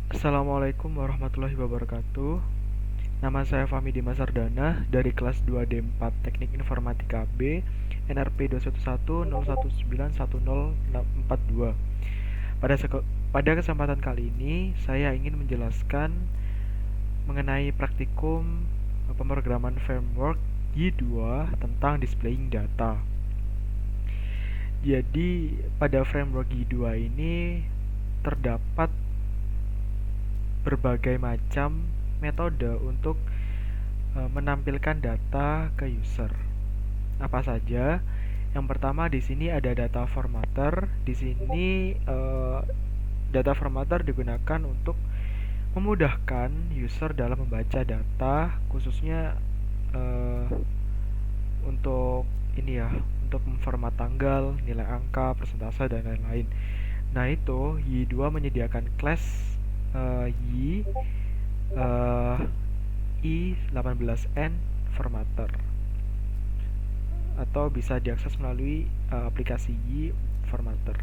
Assalamualaikum warahmatullahi wabarakatuh. Nama saya Fahmi Dimas Ardana dari kelas 2D4 Teknik Informatika B, NRP 21110191042. Pada kesempatan kali ini, saya ingin menjelaskan mengenai praktikum pemrograman framework Y2 tentang displaying data. Jadi, pada framework Y2 ini terdapat berbagai macam metode untuk menampilkan data ke user. Apa saja? Yang pertama di sini ada data formatter. Di sini data formatter digunakan untuk memudahkan user dalam membaca data, khususnya eh, untuk ini ya, untuk memformat tanggal, nilai angka, persentase dan lain-lain. Nah, itu Y2 menyediakan class Y eh, I18N formatter atau bisa diakses melalui aplikasi Y formatter.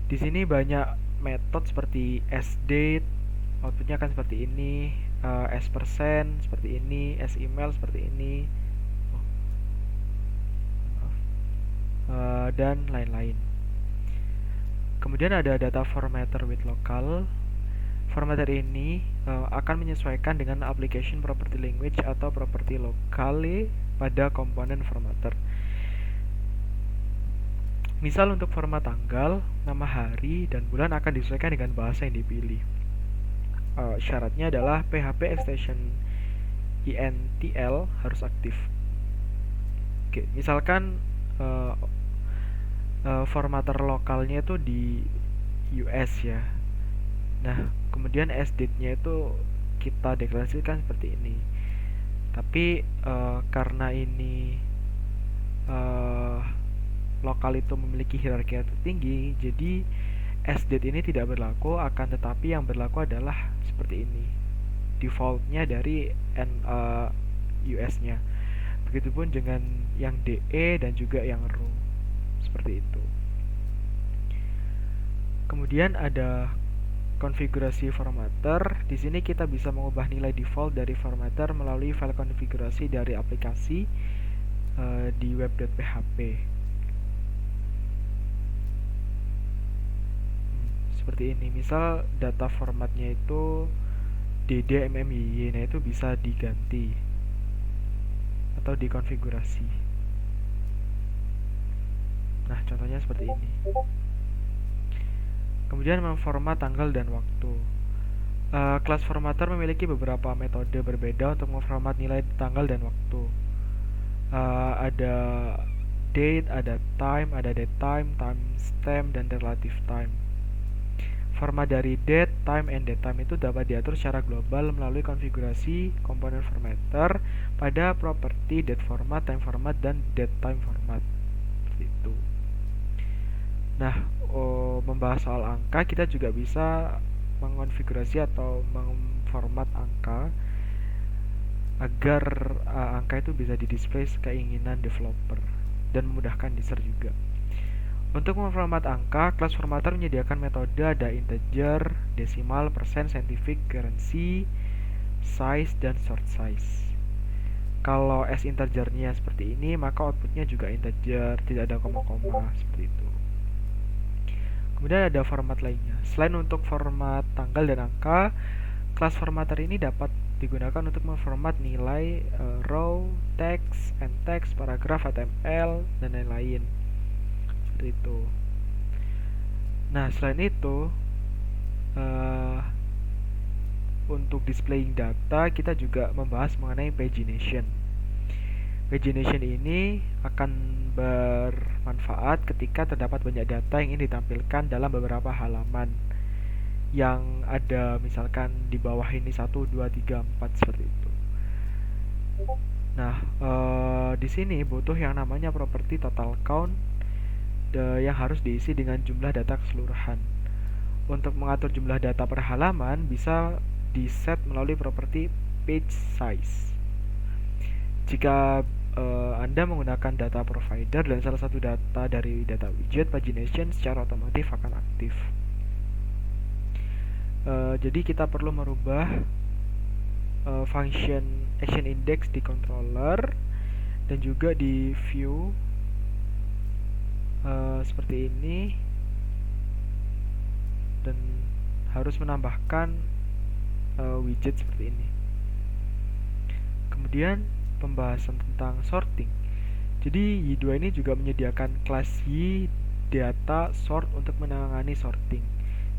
Di sini banyak metode seperti sdate, outputnya akan seperti ini, s% seperti ini, semail seperti ini, dan lain-lain. Kemudian ada data formatter with local. Formatter ini akan menyesuaikan dengan application property language atau property locale pada komponen formatter. Misal untuk format tanggal, nama hari, dan bulan akan disesuaikan dengan bahasa yang dipilih. Syaratnya adalah PHP extension INTL harus aktif. Oke, misalkan formatter lokalnya itu di US ya. Nah, kemudian sdate-nya itu kita deklarasikan seperti ini. Tapi karena ini uh, lokal itu memiliki hierarki yang tertinggi, jadi sdate ini tidak berlaku, akan tetapi yang berlaku adalah seperti ini. Defaultnya dari US-nya. Begitupun dengan yang DE dan juga yang RO. Seperti itu. Kemudian ada konfigurasi formatter. Di sini kita bisa mengubah nilai default dari formatter melalui file konfigurasi dari aplikasi di web.php. Seperti ini. Misal data formatnya itu DDMMYY, nah itu bisa diganti atau dikonfigurasi. Nah, contohnya seperti ini. Kemudian memformat tanggal dan waktu. Kelas formatter memiliki beberapa metode berbeda untuk memformat nilai tanggal dan waktu. Ada date, ada time, ada datetime, timestamp, dan relative time. Format dari date, time, and datetime itu dapat diatur secara global melalui konfigurasi komponen formatter pada properti date format, time format, dan datetime format. Seperti itu. Nah, membahas soal angka, kita juga bisa mengonfigurasi atau memformat angka agar angka itu bisa didisplay keinginan developer dan memudahkan user juga. Untuk memformat angka, kelas formatter menyediakan metode ada integer, desimal, persen, scientific, currency, size, dan short size. Kalau S integernya seperti ini, maka outputnya juga integer, tidak ada koma-koma, seperti itu. Kemudian ada format lainnya. Selain untuk format tanggal dan angka, kelas formatter ini dapat digunakan untuk memformat nilai row, text, and text, paragraf, HTML, dan lain-lain. Seperti itu. Nah, selain itu, untuk displaying data, kita juga membahas mengenai pagination. Pagination ini akan bermanfaat ketika terdapat banyak data yang ingin ditampilkan dalam beberapa halaman yang ada misalkan di bawah ini 1, 2, 3, 4 seperti itu. Nah, di sini butuh yang namanya properti total count yang harus diisi dengan jumlah data keseluruhan. Untuk mengatur jumlah data per halaman bisa di-set melalui properti page size. Jika Anda menggunakan data provider dan salah satu data dari data widget, pagination secara otomatis akan aktif. Jadi kita perlu merubah function action index di controller dan juga di view seperti ini, dan harus menambahkan widget seperti ini. Kemudian pembahasan tentang sorting. Jadi Y2 ini juga menyediakan kelas Y data sort untuk menangani sorting.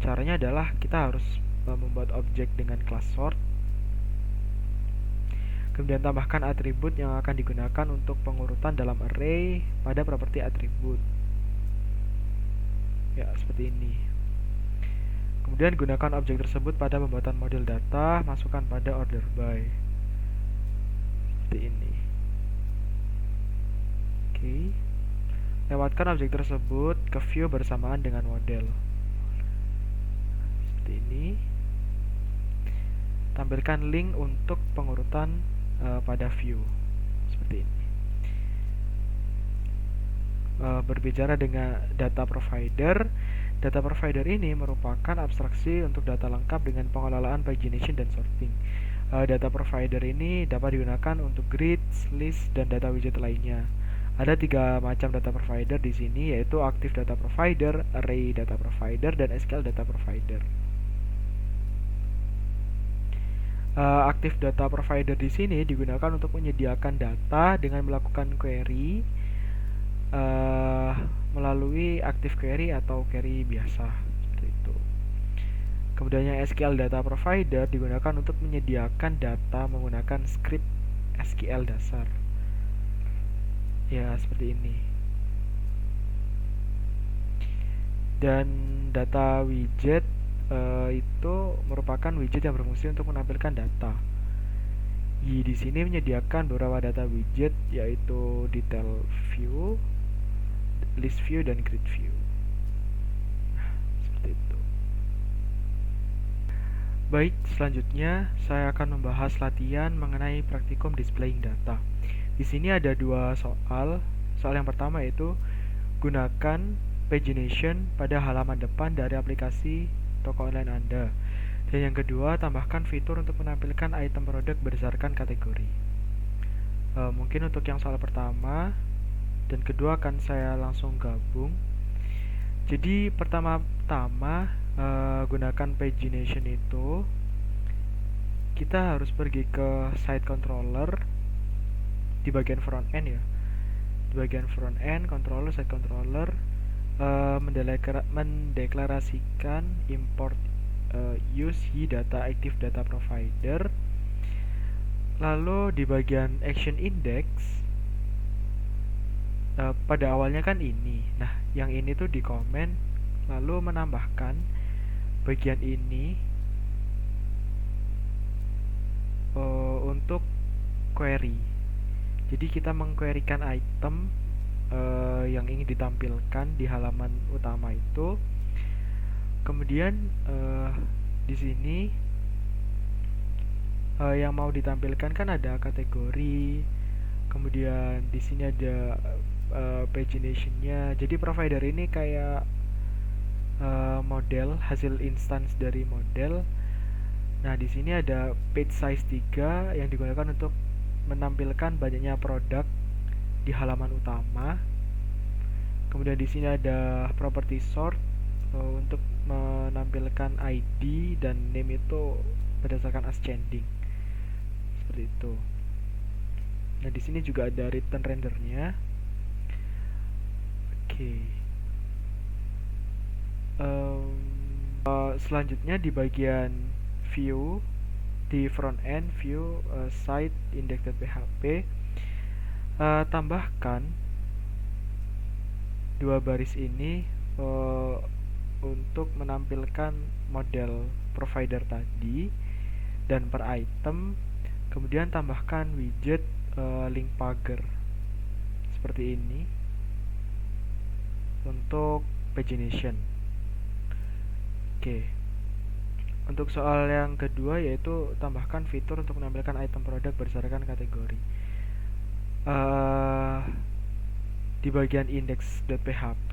Caranya adalah kita harus membuat objek dengan kelas sort, kemudian tambahkan atribut yang akan digunakan untuk pengurutan dalam array pada properti atribut. Ya, seperti ini. Kemudian gunakan objek tersebut pada pembuatan model data, masukkan pada order by. Seperti ini. Oke. Lewatkan objek tersebut ke view bersamaan dengan model. Seperti ini. Tampilkan link untuk pengurutan pada view. Seperti ini. Berbicara dengan data provider. Data provider ini merupakan abstraksi untuk data lengkap dengan pengelolaan pagination dan sorting. Data provider ini dapat digunakan untuk grids, list, dan data widget lainnya. Ada 3 macam data provider di sini, yaitu Active Data Provider, Array Data Provider, dan SQL Data Provider. Active Data Provider di sini digunakan untuk menyediakan data dengan melakukan query melalui Active Query atau query biasa, seperti itu. Kemudian yang SQL Data Provider digunakan untuk menyediakan data menggunakan script SQL dasar. Ya, seperti ini. Dan data widget itu merupakan widget yang berfungsi untuk menampilkan data. Di sini menyediakan beberapa data widget, yaitu detail view, list view, dan grid view. Nah, seperti itu. Baik, selanjutnya saya akan membahas latihan mengenai praktikum displaying data. Di sini ada 2 soal. Soal yang pertama yaitu gunakan pagination pada halaman depan dari aplikasi toko online Anda. Dan yang kedua, tambahkan fitur untuk menampilkan item produk berdasarkan kategori. Mungkin untuk yang soal pertama dan kedua akan saya langsung gabung. Jadi pertama-tama gunakan pagination itu kita harus pergi ke site controller di bagian front end ya. Di bagian front end, controller, site controller, mendeklarasikan import use Y data active data provider. Lalu di bagian action index, pada awalnya kan ini. Nah, yang ini tuh di comment, lalu menambahkan bagian ini untuk query. Jadi kita mengquerykan item yang ingin ditampilkan di halaman utama itu. Kemudian di sini yang mau ditampilkan kan ada kategori. Kemudian di sini ada paginationnya. Jadi provider ini kayak model, hasil instance dari model. Nah, di sini ada page size 3 yang digunakan untuk menampilkan banyaknya produk di halaman utama. Kemudian di sini ada property sort untuk menampilkan ID dan name itu berdasarkan ascending. Seperti itu. Nah, di sini juga ada return rendernya. Oke. Selanjutnya di bagian view, di front end view site index.php, tambahkan 2 baris ini untuk menampilkan model provider tadi dan per item. Kemudian tambahkan widget link pagar seperti ini untuk pagination. Oke. Untuk soal yang kedua yaitu tambahkan fitur untuk menampilkan item produk berdasarkan kategori. Di bagian index.php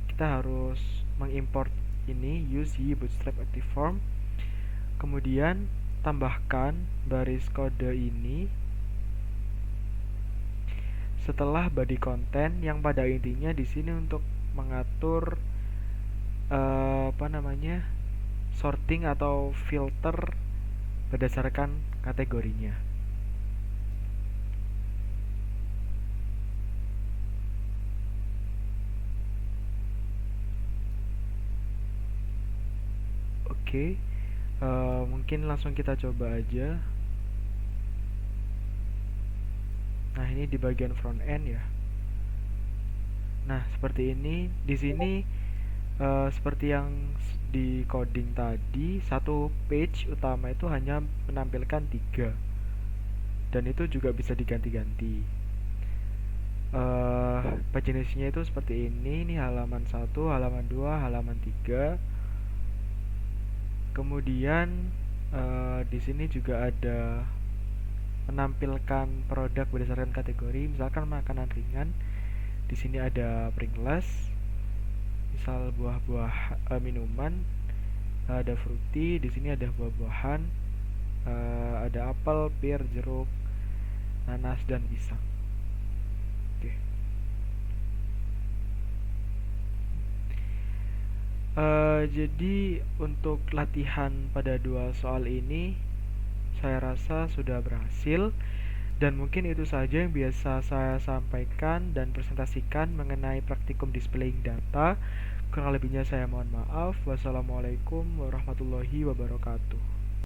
kita harus mengimport ini use Y bootstrap active form. Kemudian tambahkan baris kode ini setelah body content yang pada intinya di sini untuk mengatur sorting atau filter berdasarkan kategorinya. Oke, mungkin langsung kita coba aja. Nah, ini di bagian front end ya. Nah, seperti ini. Di sini seperti yang di coding tadi, satu page utama itu hanya menampilkan 3, dan itu juga bisa diganti-ganti. Jenisnya itu seperti ini halaman 1, halaman 2, halaman 3. Kemudian di sini juga ada menampilkan produk berdasarkan kategori, misalkan makanan ringan. Di sini ada Pringles, misal buah-buah minuman, ada fruity. Di sini ada buah-buahan, ada apel, pir, jeruk, nanas, dan pisang. Oke. Jadi untuk latihan pada 2 soal ini saya rasa sudah berhasil, dan mungkin itu saja yang biasa saya sampaikan dan presentasikan mengenai praktikum displaying data. Kurang lebihnya saya mohon maaf. Wassalamualaikum warahmatullahi wabarakatuh.